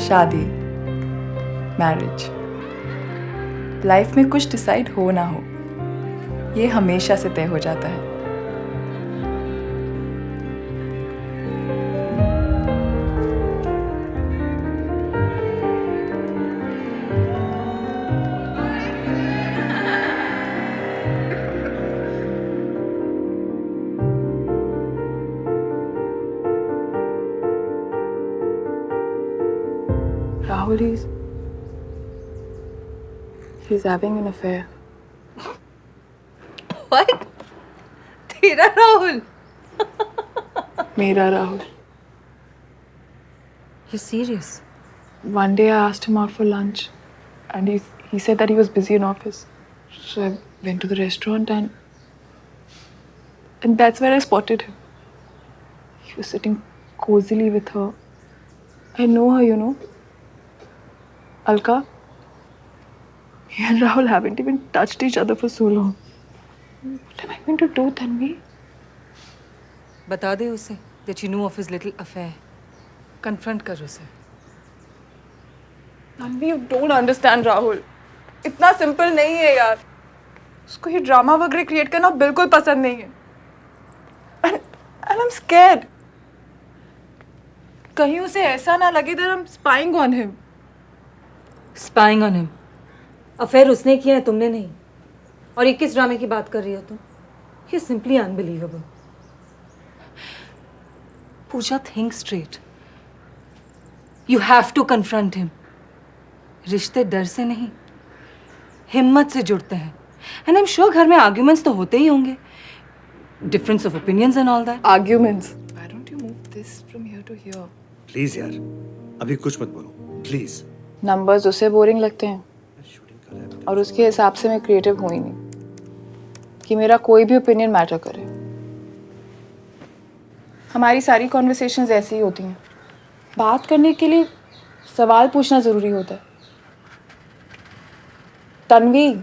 शादी, marriage, life में कुछ डिसाइड हो ना हो, ये हमेशा से तय हो जाता है। Rahul, he's having an affair. What? तेरा राहुल? मेरा Rahul. You serious? One day I asked him out for lunch, and he said that he was busy in office. So I went to the restaurant, and that's where I spotted him. He was sitting cozily with her. I know her, you know. Alka. He and Rahul haven't even touched each other for so long. What am I going to do, Tanvi? बता दे उसे that you knew of his little affair. Confront कर उसे. Tanvi, you don't understand Rahul. इतना simple नहीं है यार. उसको ये ड्रामा वगैरह क्रिएट करना बिल्कुल पसंद नहीं है. And I'm scared. कहीं उसे ऐसा ना लगे that I'm spying on him. Spying on him. Affair उसने किया है, तुमने नहीं. और ये किस ड्रामे की बात कर रही हो तुम? You're simply unbelievable. Puja, think straight. You have to confront him. रिश्ते डर से नहीं, हिम्मत से जुड़ते हैं. And I'm sure घर में arguments तो होते ही होंगे. Difference of opinions and all that. Arguments. Why don't you move this from here to here? Please यार, अभी कुछ मत बोलो प्लीज। नंबर्स उसे बोरिंग लगते हैं और उसके हिसाब से मैं क्रिएटिव हूँ ही नहीं कि मेरा कोई भी ओपिनियन मैटर करे। हमारी सारी कॉन्वर्सेशंस ऐसी ही होती हैं। बात करने के लिए सवाल पूछना जरूरी होता है। तन्वी,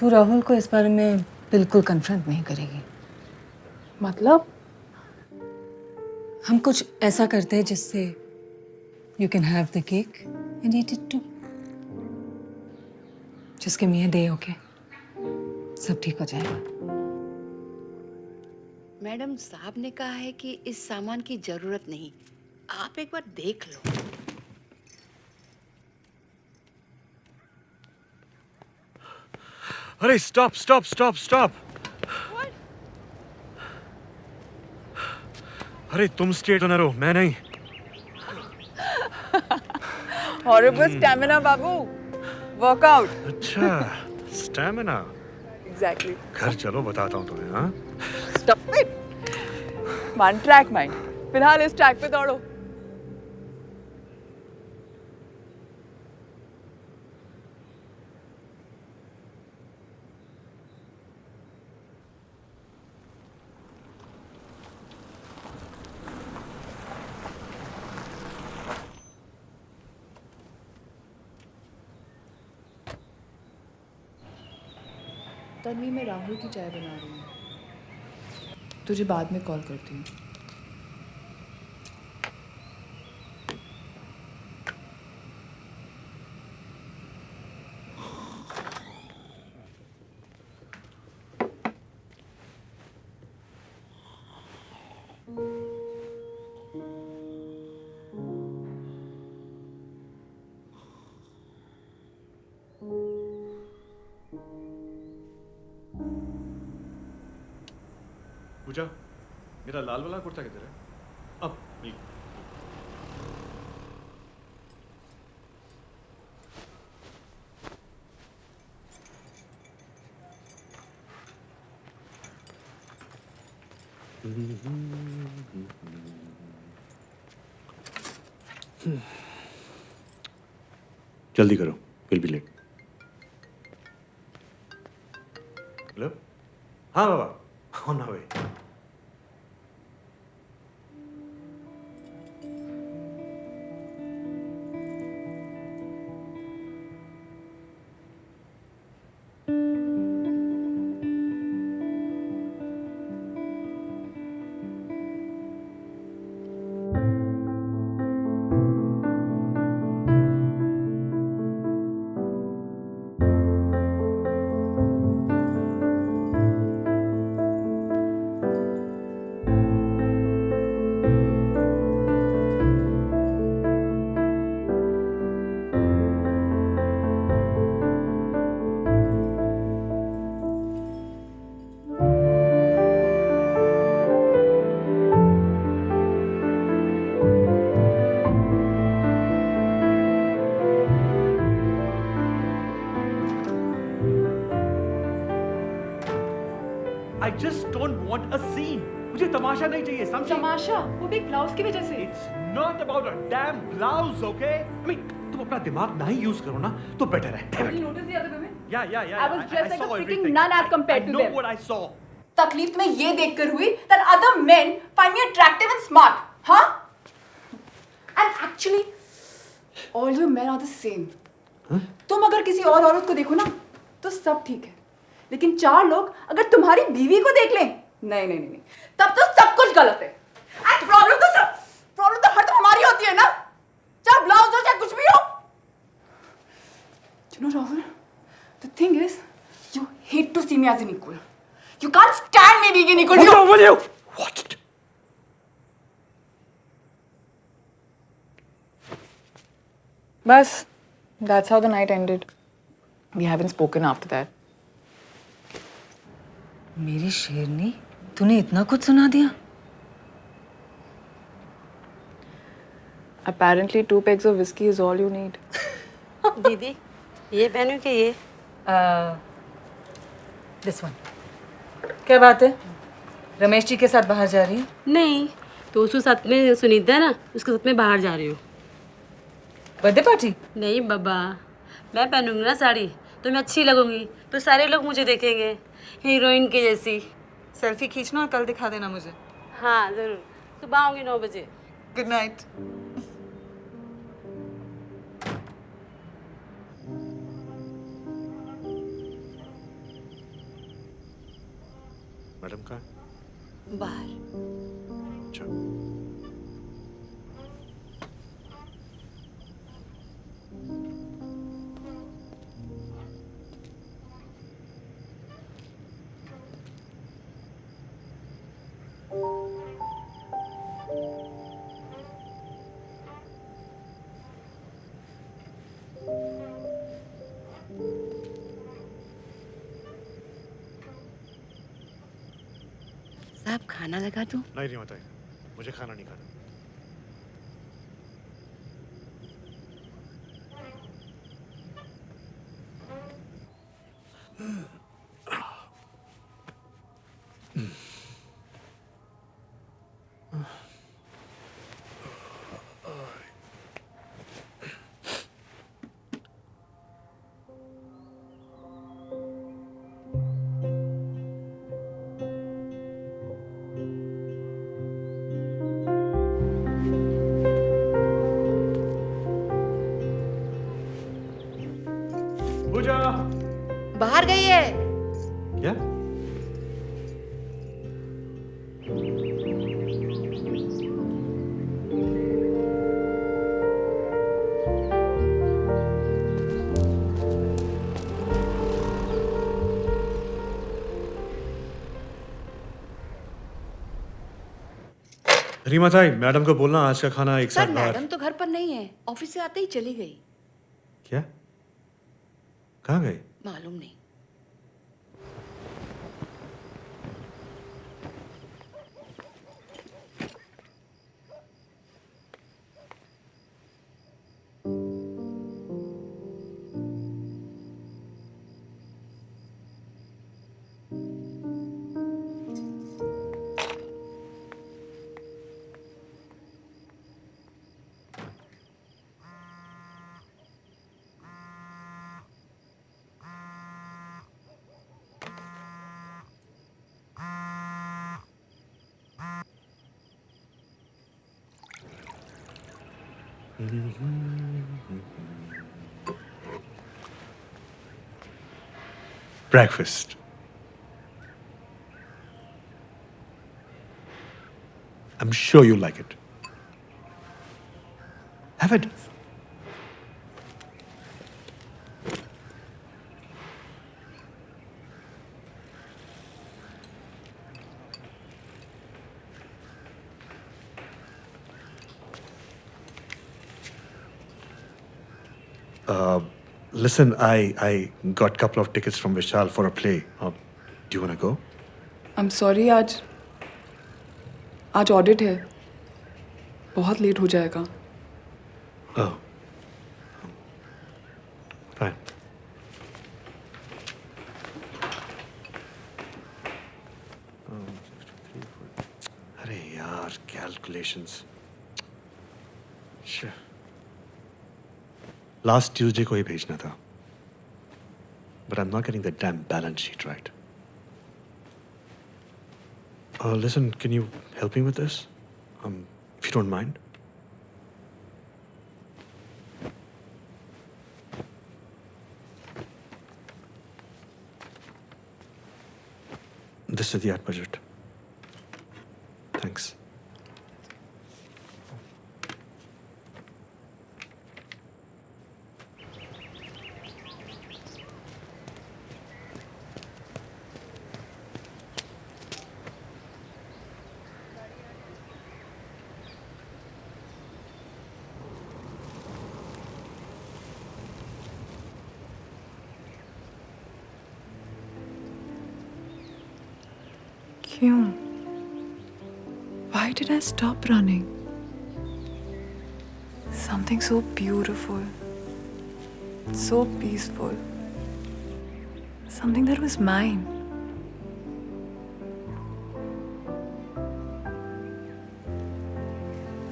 तू राहुल को इस बारे में बिल्कुल कन्फ्रंट नहीं करेगी। मतलब हम कुछ ऐसा करते हैं जिससे you can have the cake and eat it too. जिसके मियाँ दे ओके, सब ठीक हो जाएगा। मैडम साहब ने कहा है कि इस सामान की जरूरत नहीं, आप एक बार देख लो। अरे स्टॉप स्टॉप स्टॉप स्टॉप। अरे तुम स्ट्रेट होना रहो, मैं नहीं। हॉरिबल स्टैमिना बाबू, वर्कआउट। अच्छा, स्टैमिना। एग्जैक्टली। घर चलो, बताता हूँ तुम्हें। हाँ, stop it. One track mind, फिलहाल इस ट्रैक पे दौड़ो। तन्वी, मैं राहुल की चाय बना रही हूँ, तुझे बाद में कॉल करती हूँ। पूजा, मेरा लाल वाला कुर्ता किधर है? अब मिल। जल्दी करो, विल बी लेट। हेलो, हाँ बाबा, on the way. I just don't want a scene. मुझे तमाशा नहीं चाहिए, समझी? तमाशा वो भी ब्लाउज की वजह से। It's not about a damn blouse, okay? I mean, तुम अपना दिमाग ना ही यूज करो ना, तो बेटर है. Damn it. नोटिस दिया था तुम्हें? Yeah. I was dressed like saw a freaking everything. nun as compared to I know them. what I saw. तकलीफ तुम्हें ये देखकर हुई that other men find me attractive and smart, huh? And actually, all you men are the same. तुम अगर किसी और औरत को देखो ना, तो सब ठीक है. लेकिन चार लोग अगर तुम्हारी बीवी को देख लें, नहीं, तब तो सब कुछ गलत है. And प्रॉब्लम तो हर हमारी होती है ना, चाहे ब्लाउज हो चाहे कुछ भी हो. You know, Rahul, the thing is, you hate to see me as an equal. You can't stand me being an equal. Will you? Watch it. Bas, that's how the night ended. We haven't spoken after that. मेरी शेरनी, तूने इतना कुछ सुना दिया? Apparently, 2 pegs of whiskey is all you need. दीदी ये पहनूं कि ये दिस वन। क्या बात है? रमेश जी के साथ बाहर जा रही है? नहीं तो उसके साथ में सुनीता है ना, उसके साथ में बाहर जा रही हूँ। Birthday party? नहीं बाबा, मैं पहनूंगी ना साड़ी तो मैं अच्छी लगूंगी, तो सारे लोग मुझे देखेंगे हीरोइन के जैसी। सेल्फी खींचना और कल दिखा देना मुझे। हाँ ज़रूर, सुबह आऊँगी 9 बजे। Good night. मैडम कहाँ? बाहर। अच्छा। साहब खाना लगा दूँ? नहीं रीमा, मुझे खाना नहीं खाना। पूजा बाहर गई है। क्या? रीमा ताई, मैडम को बोलना आज का खाना एक सर साथ बाहर। मैडम तो घर पर नहीं है, ऑफिस से आते ही चली गई। क्या? कहाँ गए? मालूम नहीं। Breakfast. I'm sure you like it. Have it. Listen, I got a couple of tickets from Vishal for a play. Do you want to go? I'm sorry, आज ऑडिट है, बहुत लेट हो जाएगा. Oh. Fine. अरे यार, calculations. Sure. Last Tuesday को ही भेजना था. But I'm not getting the damn balance sheet right. Listen, can you help me with this? If you don't mind. This is the ad budget. Thanks. क्यों? Why did I stop running? Something so beautiful, so peaceful, something that was mine.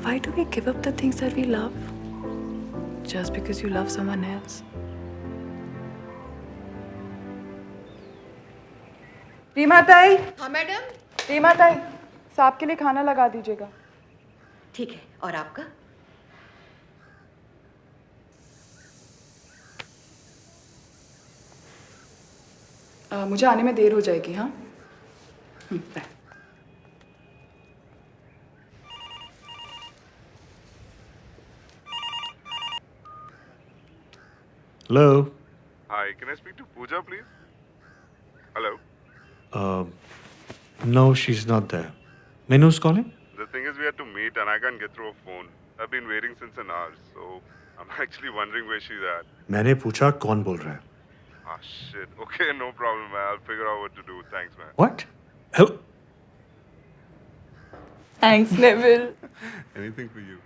Why do we give up the things that we love just because you love someone else? Reema ताई, हाँ madam. Reema ताई, साहब के लिए खाना लगा दीजिएगा. ठीक है. और आपका? मुझे आने में देर हो जाएगी. हाँ. Bye. Hello. Hi, can I speak to Pooja, please? Hello? No, she's not there. May I know who's calling? The thing is, we had to meet and I can't get through a phone. I've been waiting since an hour, so I'm actually wondering where she's at. मैंने पूछा कौन बोल रहा है? Ah, shit. Okay, no problem, man. I'll figure out what to do. Thanks, man. What? Hello? Thanks, Neville. Anything for you.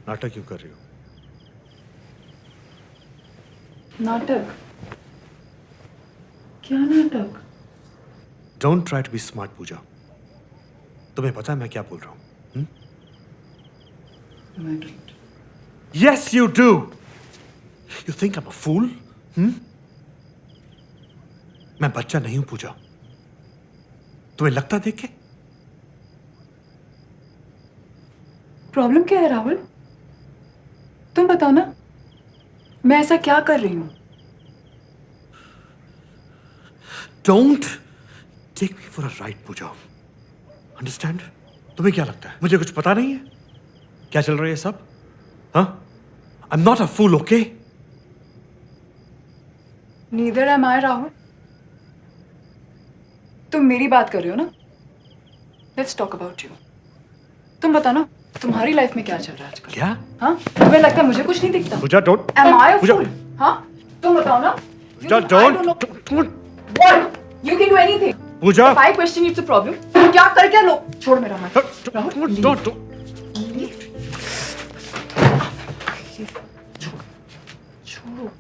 नाटक क्यों कर रही हो? नाटक? क्या नाटक? Don't try to be smart, Pooja. तुम्हें पता है मैं क्या बोल रहा हूँ? No, I don't. Yes, you do. You think I'm a fool? मैं बच्चा नहीं हूं, पूजा. तुम्हें लगता देख के? प्रॉब्लम क्या है राहुल? तुम बताओ ना. मैं ऐसा क्या कर रही हूँ? Don't take me for a ride, Puja. Understand? तुम्हें क्या लगता है? मुझे कुछ पता नहीं है? क्या चल रहा है ये सब? हाँ? I am not a fool, okay? Neither am I, Rahul. तुम मेरी बात कर रहे हो ना? Let's talk about you. तुम बताओ ना, तुम्हारी लाइफ में क्या चल रहा है आजकल? क्या? हाँ? तुम्हें लगता है मुझे कुछ नहीं दिखता? पूजा, don't. Am I a Puja, fool? हाँ? तुम बताओ ना. पूजा, I don't know. don't. What? You can do anything. Puja. If I question you, it's a problem. क्या कर क्या लो? छोड़ मेरा हाथ. राहुल, Don't. छोड़ो.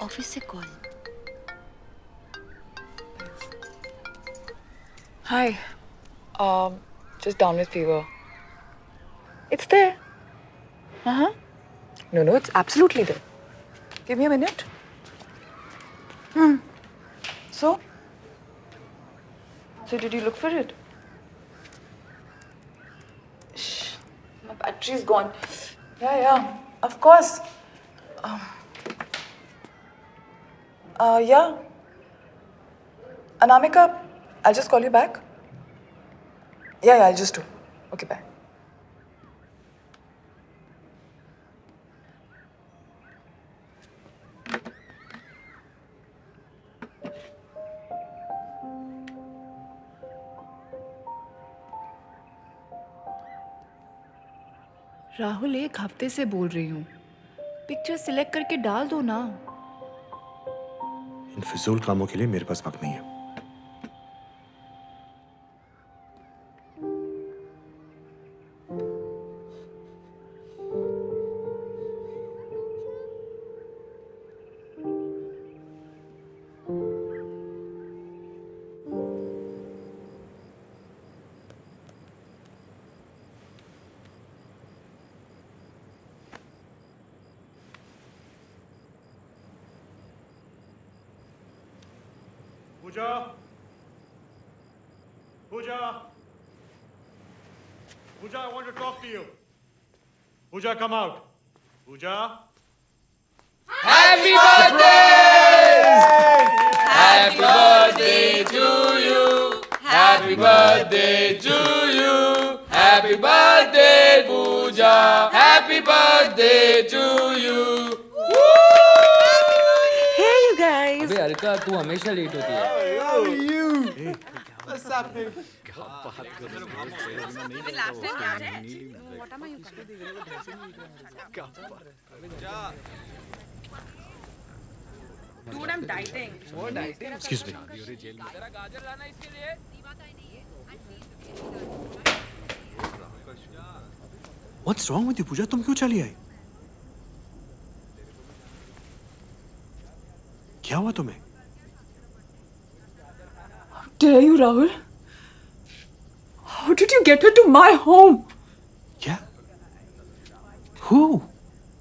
ऑफिस से call. Hi. Just down with fever. It's there. Uh-huh. No, it's absolutely there. Give me a minute. So? So did you look for it? Shh. My battery's gone. Yeah. Of course. Yeah. Anamika, I'll just call you back. Yeah, I'll just do. Okay, bye. Rahul, एक हफ्ते से बोल रही हूँ, picture select करके डाल दो ना. इन फिजूल कामों के लिए मेरे पास वक्त नहीं है. Pooja, I want to talk to you. Pooja, come out. Pooja. Happy birthday! Happy birthday to you. Happy birthday to you. Happy birthday, Pooja. Happy birthday to you. Hey, you guys. अबे अलका, तू हमेशा late होती है. Dude, I'm dieting. Excuse me. What's wrong with you, Pooja? तुम क्यों चली आई? क्या हुआ तुम्हें? Dare you, Rahul? How did you get her to my home? क्या? Who?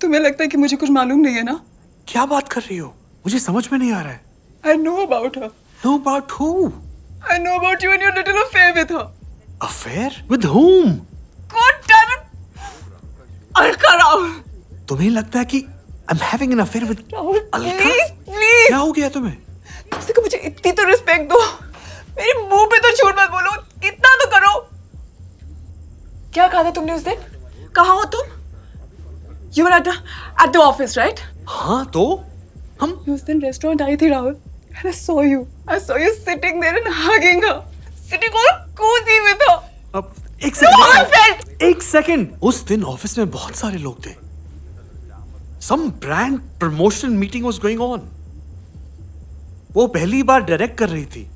तुम्हें लगता है कि मुझे कुछ मालूम नहीं है ना? क्या बात कर रही हो? मुझे समझ में नहीं आ रहा है. I know about her. Know about who? I know about you and your little affair with her. Affair? With whom? God damn it! Alka, Rahul. तुम्हें लगता है कि I'm having an affair with Rahul, Alka? please. क्या हो गया तुम्हें? किसी को मुझे इतनी तो रिस्पेक्ट दो. मेरे मुंह पे तो झूठ मत बोलो. कितना तो करो. क्या कहा था तुमने उस दिन? कहाँ हो तुम? You were at the office, right? हाँ तो हम उस दिन रेस्टोरेंट आई थी Rahul. And I saw you. I saw you sitting there and hugging her. Sitting all cozy with her. अब एक No, I सेकंड. felt. एक सेकंड. उस दिन ऑफिस में बहुत सारे लोग थे. Some brand promotion meeting was going on. वो पहली बार डायरेक्ट कर रही थी.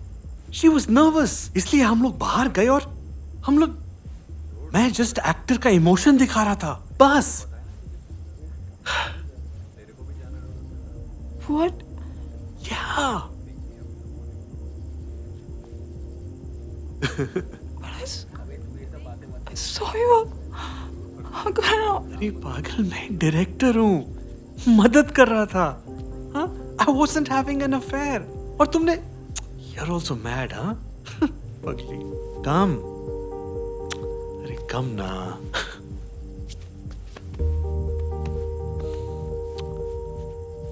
She was nervous. इसलिए हम लोग बाहर गए और हम लोग मैं जस्ट एक्टर का इमोशन दिखा रहा था. बस. What? Yeah. I saw you. How could I not? अरे पागल, मैं डायरेक्टर हूँ, मदद कर रहा था. हाँ? I wasn't having an affair. और तुमने, you're also mad, हाँ? पगली, come. अरे come ना.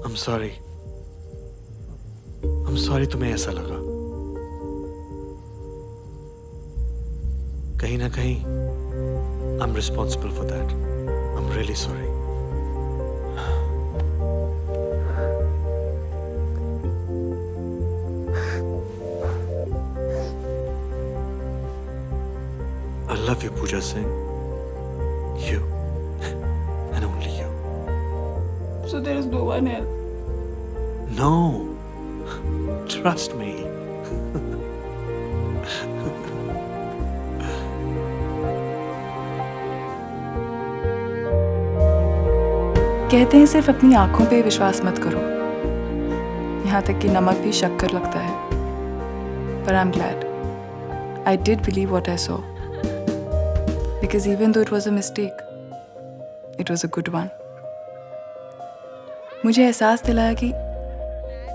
I'm sorry. I'm sorry तुम्हें ऐसा लगा. कहीं ना कहीं I'm responsible for that. I'm really sorry. I love you, Pooja Singh. You. And only you. So there is no one else. No. Trust me. कहते हैं सिर्फ अपनी आंखों पे विश्वास मत करो. यहाँ तक कि नमक भी शक्कर लगता है. But I'm glad. I did believe what I saw. Because even though it was a mistake, it was a good one. मुझे एहसास दिलाया कि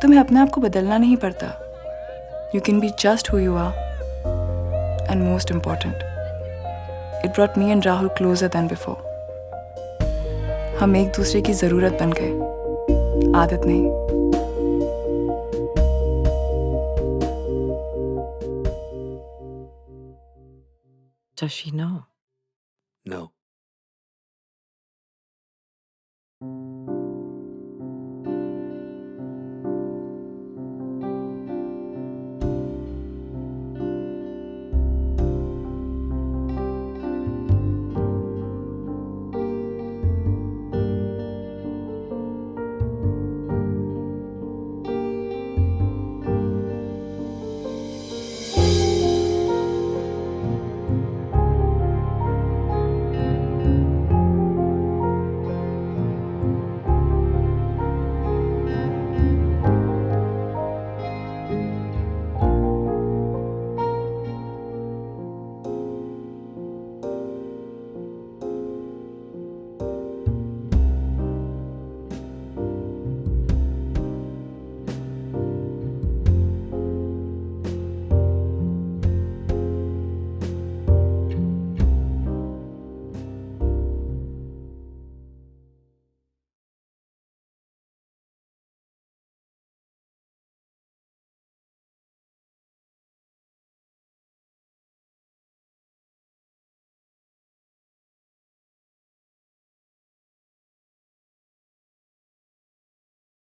तुम्हें अपने आप को बदलना नहीं पड़ता. You can be just who you are. And most important, it brought me and Rahul closer than before. हम एक दूसरे की जरूरत बन गए, आदत नहीं. Does she know? No.